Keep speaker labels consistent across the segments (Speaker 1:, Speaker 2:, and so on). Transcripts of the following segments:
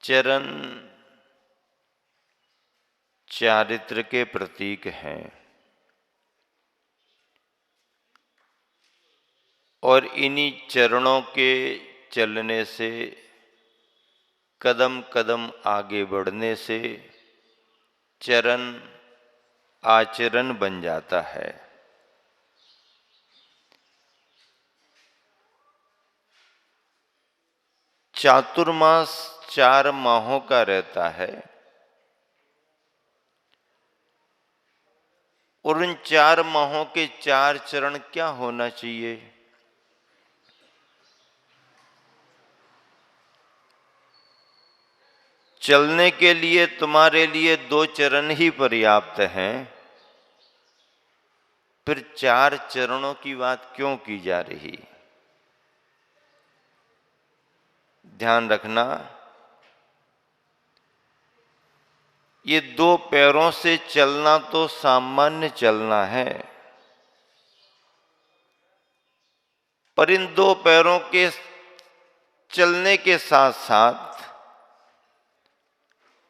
Speaker 1: चरण चारित्र के प्रतीक हैं और इन्हीं चरणों के चलने से, कदम कदम आगे बढ़ने से चरण आचरण बन जाता है। चातुर्मास 4 माहों का रहता है और उन 4 माहों के 4 चरण क्या होना चाहिए? चलने के लिए तुम्हारे लिए 2 चरण ही पर्याप्त हैं, फिर 4 चरणों की बात क्यों की जा रही? ध्यान रखना, ये 2 पैरों से चलना तो सामान्य चलना है, पर इन 2 पैरों के चलने के साथ साथ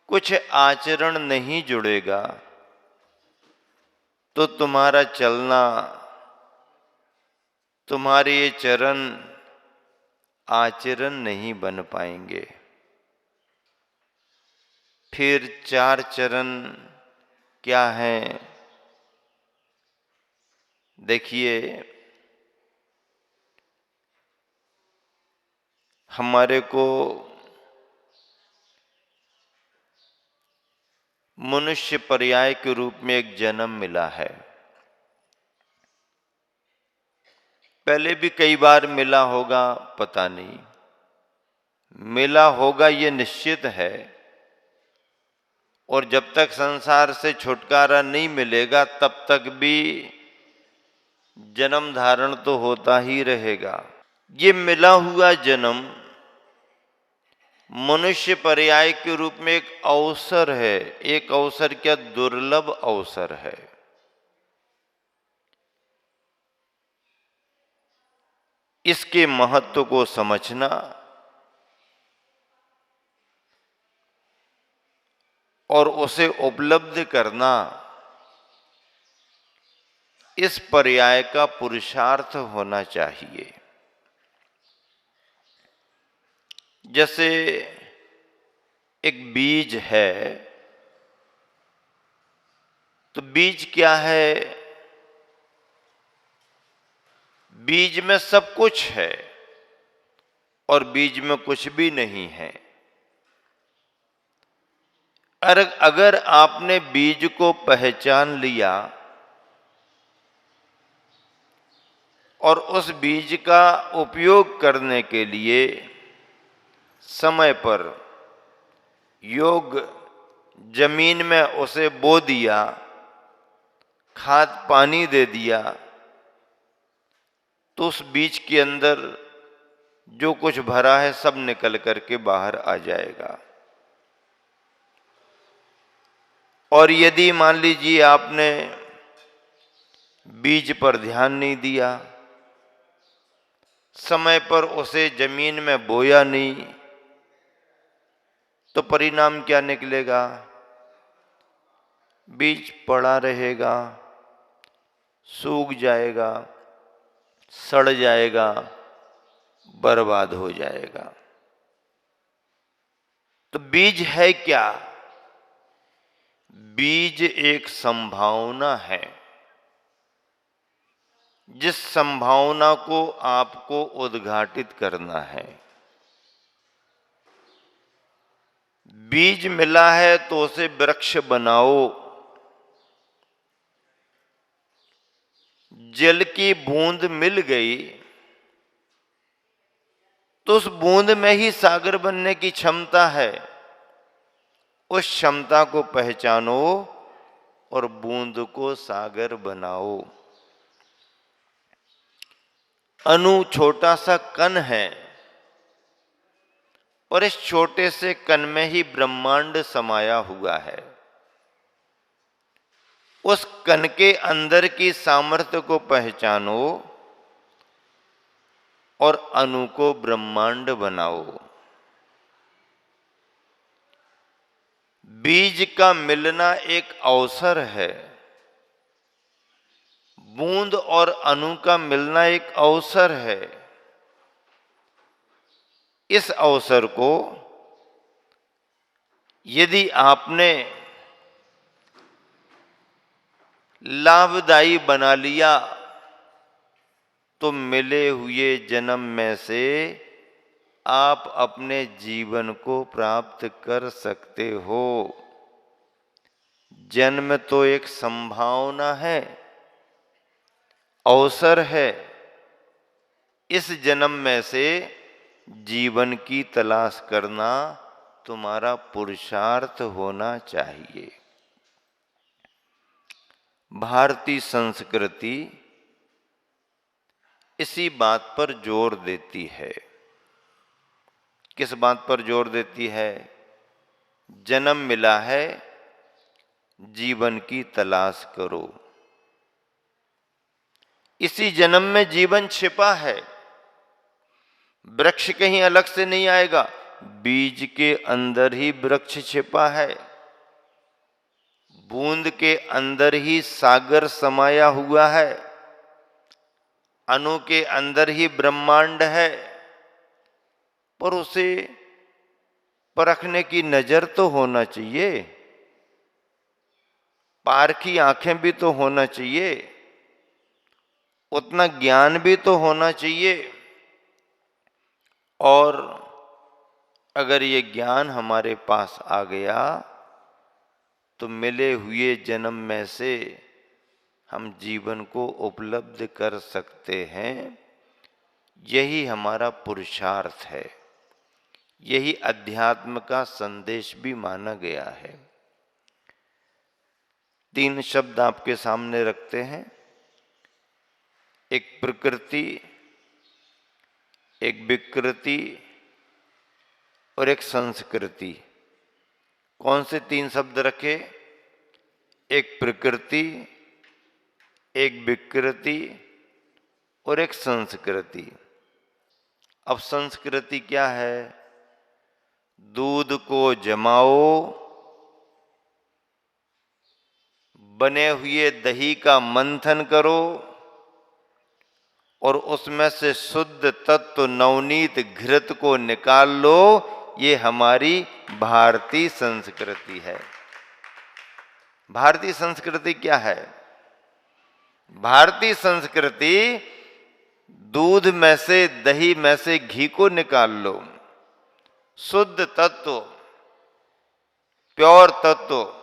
Speaker 1: कुछ आचरण नहीं जुड़ेगा तो तुम्हारा चलना, तुम्हारे ये चरण आचरण नहीं बन पाएंगे। फिर 4 चरण क्या हैं? देखिए, हमारे को मनुष्य पर्याय के रूप में एक जन्म मिला है। पहले भी कई बार मिला होगा, पता नहीं, मिला होगा ये निश्चित है। और जब तक संसार से छुटकारा नहीं मिलेगा तब तक भी जन्म धारण तो होता ही रहेगा। ये मिला हुआ जन्म मनुष्य पर्याय के रूप में एक अवसर है, एक अवसर क्या, दुर्लभ अवसर है। इसके महत्व को समझना और उसे उपलब्ध करना इस पर्याय का पुरुषार्थ होना चाहिए। जैसे एक बीज है, तो बीज क्या है? बीज में सब कुछ है और बीज में कुछ भी नहीं है। अगर आपने बीज को पहचान लिया और उस बीज का उपयोग करने के लिए समय पर योग जमीन में उसे बो दिया, खाद पानी दे दिया, तो उस बीज के अंदर जो कुछ भरा है सब निकल करके बाहर आ जाएगा। और यदि मान लीजिए आपने बीज पर ध्यान नहीं दिया, समय पर उसे जमीन में बोया नहीं, तो परिणाम क्या निकलेगा? बीज पड़ा रहेगा, सूख जाएगा, सड़ जाएगा, बर्बाद हो जाएगा। तो बीज है क्या? बीज एक संभावना है, जिस संभावना को आपको उद्घाटित करना है। बीज मिला है तो उसे वृक्ष बनाओ। जल की बूंद मिल गई तो उस बूंद में ही सागर बनने की क्षमता है। उस क्षमता को पहचानो और बूंद को सागर बनाओ। अणु छोटा सा कण है और इस छोटे से कण में ही ब्रह्मांड समाया हुआ है। उस कण के अंदर की सामर्थ्य को पहचानो और अणु को ब्रह्मांड बनाओ। बीज का मिलना एक अवसर है, बूंद और अणु का मिलना एक अवसर है। इस अवसर को यदि आपने लाभदायी बना लिया तो मिले हुए जन्म में से आप अपने जीवन को प्राप्त कर सकते हो। जन्म तो एक संभावना है, अवसर है। इस जन्म में से जीवन की तलाश करना तुम्हारा पुरुषार्थ होना चाहिए। भारतीय संस्कृति इसी बात पर जोर देती है। किस बात पर जोर देती है? जन्म मिला है, जीवन की तलाश करो। इसी जन्म में जीवन छिपा है। वृक्ष कहीं अलग से नहीं आएगा, बीज के अंदर ही वृक्ष छिपा है। बूंद के अंदर ही सागर समाया हुआ है। अणु के अंदर ही ब्रह्मांड है। पर उसे परखने की नजर तो होना चाहिए, पारखी आंखें भी तो होना चाहिए, उतना ज्ञान भी तो होना चाहिए। और अगर ये ज्ञान हमारे पास आ गया तो मिले हुए जन्म में से हम जीवन को उपलब्ध कर सकते हैं। यही हमारा पुरुषार्थ है। यही अध्यात्म का संदेश भी माना गया है। 3 शब्द आपके सामने रखते हैं। एक प्रकृति, एक विकृति और एक संस्कृति। कौन से 3 शब्द रखे? एक प्रकृति, एक विकृति और एक संस्कृति। अब संस्कृति क्या है? दूध को जमाओ, बने हुए दही का मंथन करो और उसमें से शुद्ध तत्व नवनीत घृत को निकाल लो। ये हमारी भारतीय संस्कृति है। भारतीय संस्कृति क्या है? भारतीय संस्कृति दूध में से, दही में से घी को निकाल लो, शुद्ध तत्व, प्योर तत्व,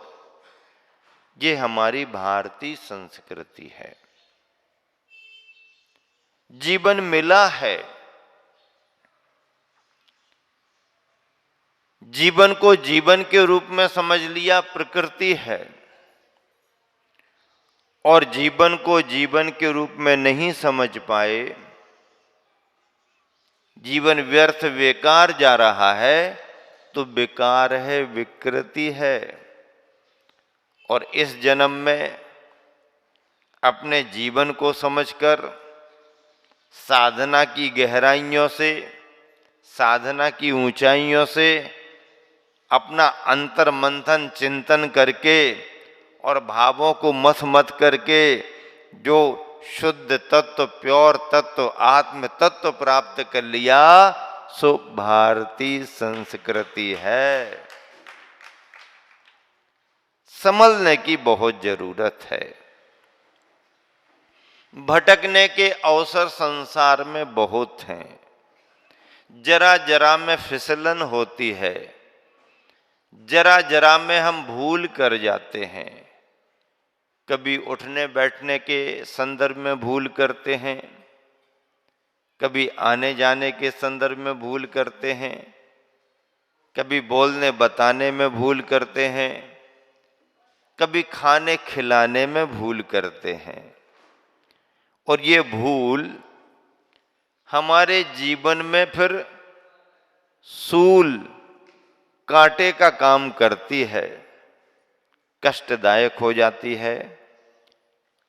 Speaker 1: ये हमारी भारतीय संस्कृति है। जीवन मिला है। जीवन को जीवन के रूप में समझ लिया, प्रकृति है। और जीवन को जीवन के रूप में नहीं समझ पाए, जीवन व्यर्थ बेकार जा रहा है, तो बेकार है, विकृति है। और इस जन्म में अपने जीवन को समझकर साधना की गहराइयों से, साधना की ऊंचाइयों से अपना अंतर मंथन चिंतन करके और भावों को मथ मथ करके जो शुद्ध तत्व, प्योर तत्व, आत्म तत्व प्राप्त कर लिया, सो भारतीय संस्कृति है। संभलने की बहुत जरूरत है। भटकने के अवसर संसार में बहुत हैं। जरा जरा में फिसलन होती है, जरा जरा में हम भूल कर जाते हैं। कभी उठने बैठने के संदर्भ में भूल करते हैं, कभी आने जाने के संदर्भ में भूल करते हैं, कभी बोलने बताने में भूल करते हैं, कभी खाने खिलाने में भूल करते हैं। और ये भूल हमारे जीवन में फिर सूल, कांटे का काम करती है, कष्टदायक हो जाती है।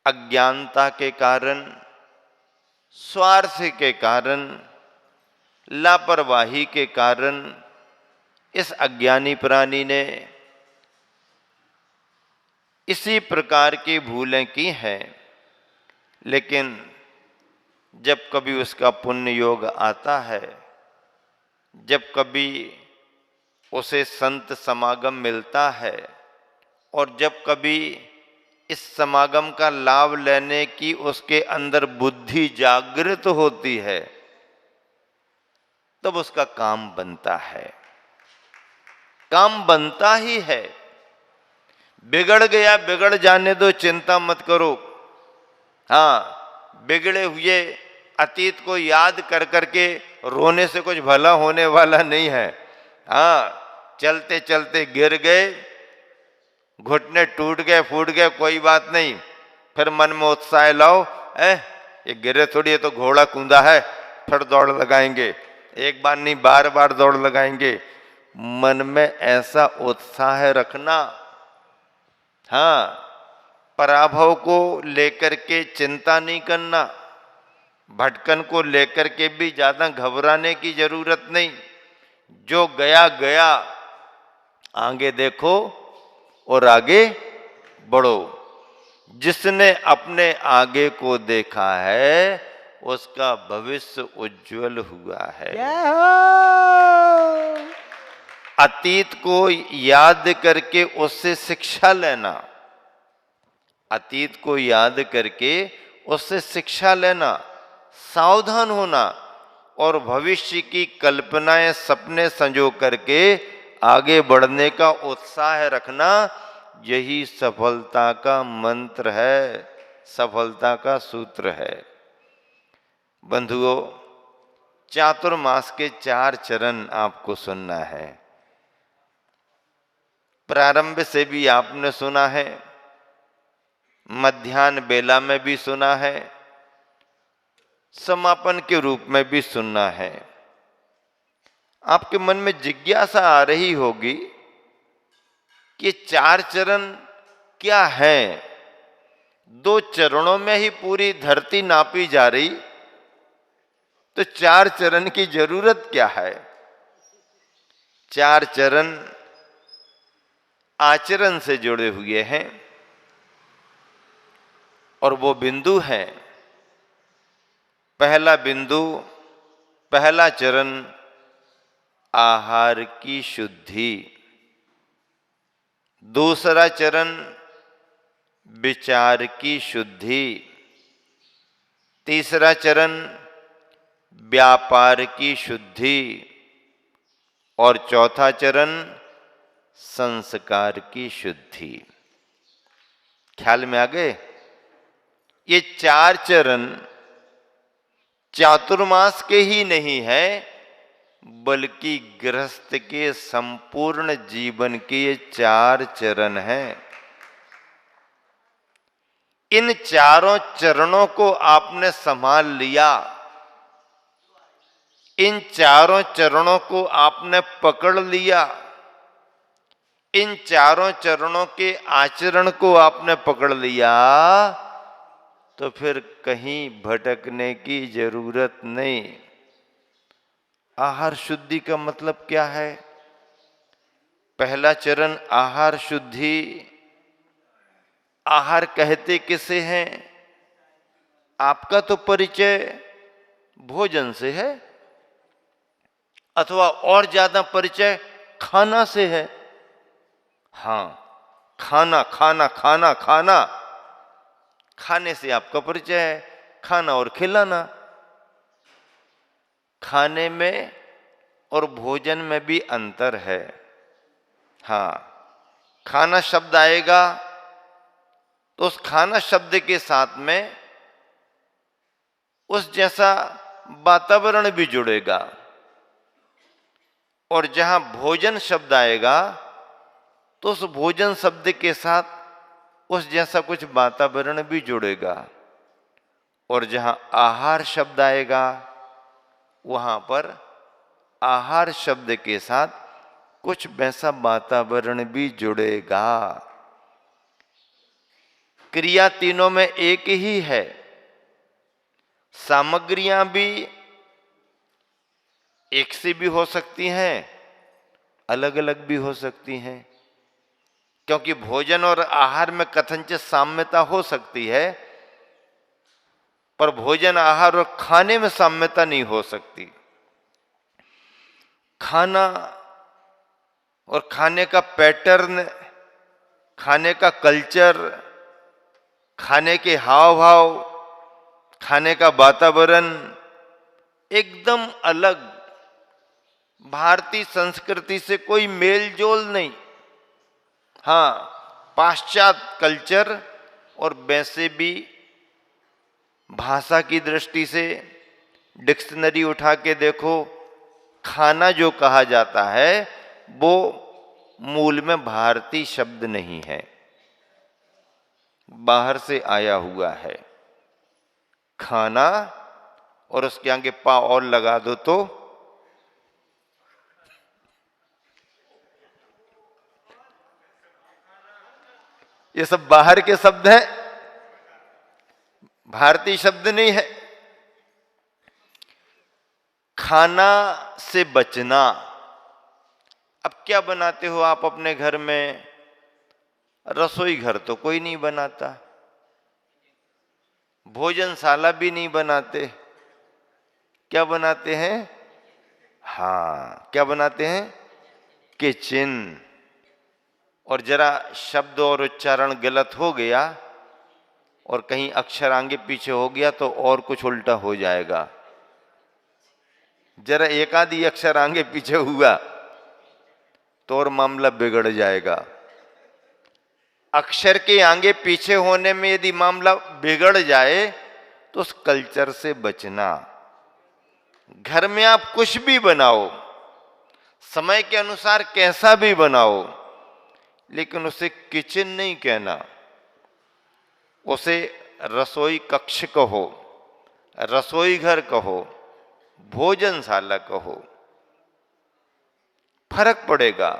Speaker 1: अज्ञानता के कारण, स्वार्थ के कारण, लापरवाही के कारण इस अज्ञानी प्राणी ने इसी प्रकार की भूलें की हैं, लेकिन जब कभी उसका पुण्य योग आता है, जब कभी उसे संत समागम मिलता है और जब कभी इस समागम का लाभ लेने की उसके अंदर बुद्धि जागृत होती है, तब उसका काम बनता है। काम बनता ही है। बिगड़ गया, बिगड़ जाने दो, चिंता मत करो। हाँ, बिगड़े हुए अतीत को याद कर करके रोने से कुछ भला होने वाला नहीं है। हाँ, चलते चलते गिर गए, घुटने टूट गए, फूट गए, कोई बात नहीं। फिर मन में उत्साह लाओ, ये गिरे थोड़ी, ये तो घोड़ा कूदा है, फिर दौड़ लगाएंगे। एक बार नहीं, बार बार दौड़ लगाएंगे। मन में ऐसा उत्साह रखना। हाँ, पराभव को लेकर के चिंता नहीं करना, भटकन को लेकर के भी ज्यादा घबराने की जरूरत नहीं। जो गया गया, आगे देखो और आगे बढ़ो। जिसने अपने आगे को देखा है, उसका भविष्य उज्जवल हुआ है। अतीत को याद करके उससे शिक्षा लेना, अतीत को याद करके उससे शिक्षा लेना, सावधान होना और भविष्य की कल्पनाएं, सपने संजो करके आगे बढ़ने का उत्साह रखना, यही सफलता का मंत्र है, सफलता का सूत्र है। बंधुओं, चातुर्मास के 4 चरण आपको सुनना है। प्रारंभ से भी आपने सुना है, मध्याह्न बेला में भी सुना है, समापन के रूप में भी सुनना है। आपके मन में जिज्ञासा आ रही होगी कि 4 चरण क्या है? 2 चरणों में ही पूरी धरती नापी जा रही, तो 4 चरण की जरूरत क्या है? 4 चरण आचरण से जुड़े हुए हैं और वो बिंदु है। पहला बिंदु, पहला चरण, आहार की शुद्धि। दूसरा चरण, विचार की शुद्धि। तीसरा चरण, व्यापार की शुद्धि। और चौथा चरण, संस्कार की शुद्धि। ख्याल में आ गए? ये 4 चरण चातुर्मास के ही नहीं है, बल्कि गृहस्थ के संपूर्ण जीवन के ये 4 चरण हैं। इन चारों चरणों को आपने संभाल लिया, इन चारों चरणों को आपने पकड़ लिया, इन चारों चरणों के आचरण को आपने पकड़ लिया, तो फिर कहीं भटकने की जरूरत नहीं। आहार शुद्धि का मतलब क्या है? पहला चरण आहार शुद्धि। आहार कहते किसे हैं? आपका तो परिचय भोजन से है, अथवा और ज्यादा परिचय खाना से है। हाँ, खाना खाना खाना खाना, खाने से आपका परिचय है। खाना और खिलाना, खाने में और भोजन में भी अंतर है। हाँ, खाना शब्द आएगा तो उस खाना शब्द के साथ में उस जैसा वातावरण भी जुड़ेगा, और जहां भोजन शब्द आएगा तो उस भोजन शब्द के साथ उस जैसा कुछ वातावरण भी जुड़ेगा, और जहां आहार शब्द आएगा वहां पर आहार शब्द के साथ कुछ वैसा वातावरण भी जुड़ेगा। क्रिया तीनों में एक ही है, सामग्रियां भी एक सी भी हो सकती हैं, अलग अलग भी हो सकती हैं। क्योंकि भोजन और आहार में कथनचित साम्यता हो सकती है, पर भोजन आहार और खाने में साम्यता नहीं हो सकती। खाना और खाने का पैटर्न, खाने का कल्चर, खाने के हाव भाव, खाने का वातावरण एकदम अलग, भारतीय संस्कृति से कोई मेल जोल नहीं। हाँ, पाश्चात्य कल्चर, और वैसे भी भाषा की दृष्टि से डिक्शनरी उठा के देखो, खाना जो कहा जाता है वो मूल में भारतीय शब्द नहीं है, बाहर से आया हुआ है। खाना और उसके आगे पा और लगा दो तो ये सब बाहर के शब्द हैं, भारतीय शब्द नहीं है। खाना से बचना। अब क्या बनाते हो आप अपने घर में? रसोई घर तो कोई नहीं बनाता, भोजनशाला भी नहीं बनाते। क्या बनाते हैं? हाँ, क्या बनाते हैं? किचन। और जरा शब्द और उच्चारण गलत हो गया और कहीं अक्षर आगे पीछे हो गया तो और कुछ उल्टा हो जाएगा। जरा एक आधी अक्षर आगे पीछे हुआ तो और मामला बिगड़ जाएगा। अक्षर के आगे पीछे होने में यदि मामला बिगड़ जाए तो उस कल्चर से बचना। घर में आप कुछ भी बनाओ, समय के अनुसार कैसा भी बनाओ, लेकिन उसे किचन नहीं कहना, उसे रसोई कक्ष कहो, रसोई घर कहो, भोजनशाला कहो। फर्क पड़ेगा।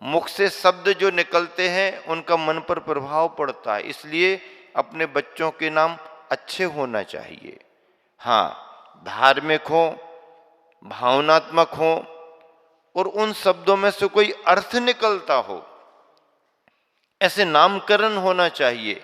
Speaker 1: मुख से शब्द जो निकलते हैं उनका मन पर प्रभाव पड़ता है, इसलिए अपने बच्चों के नाम अच्छे होना चाहिए। हाँ, धार्मिक हो, भावनात्मक हो, और उन शब्दों में से कोई अर्थ निकलता हो, ऐसे नामकरण होना चाहिए।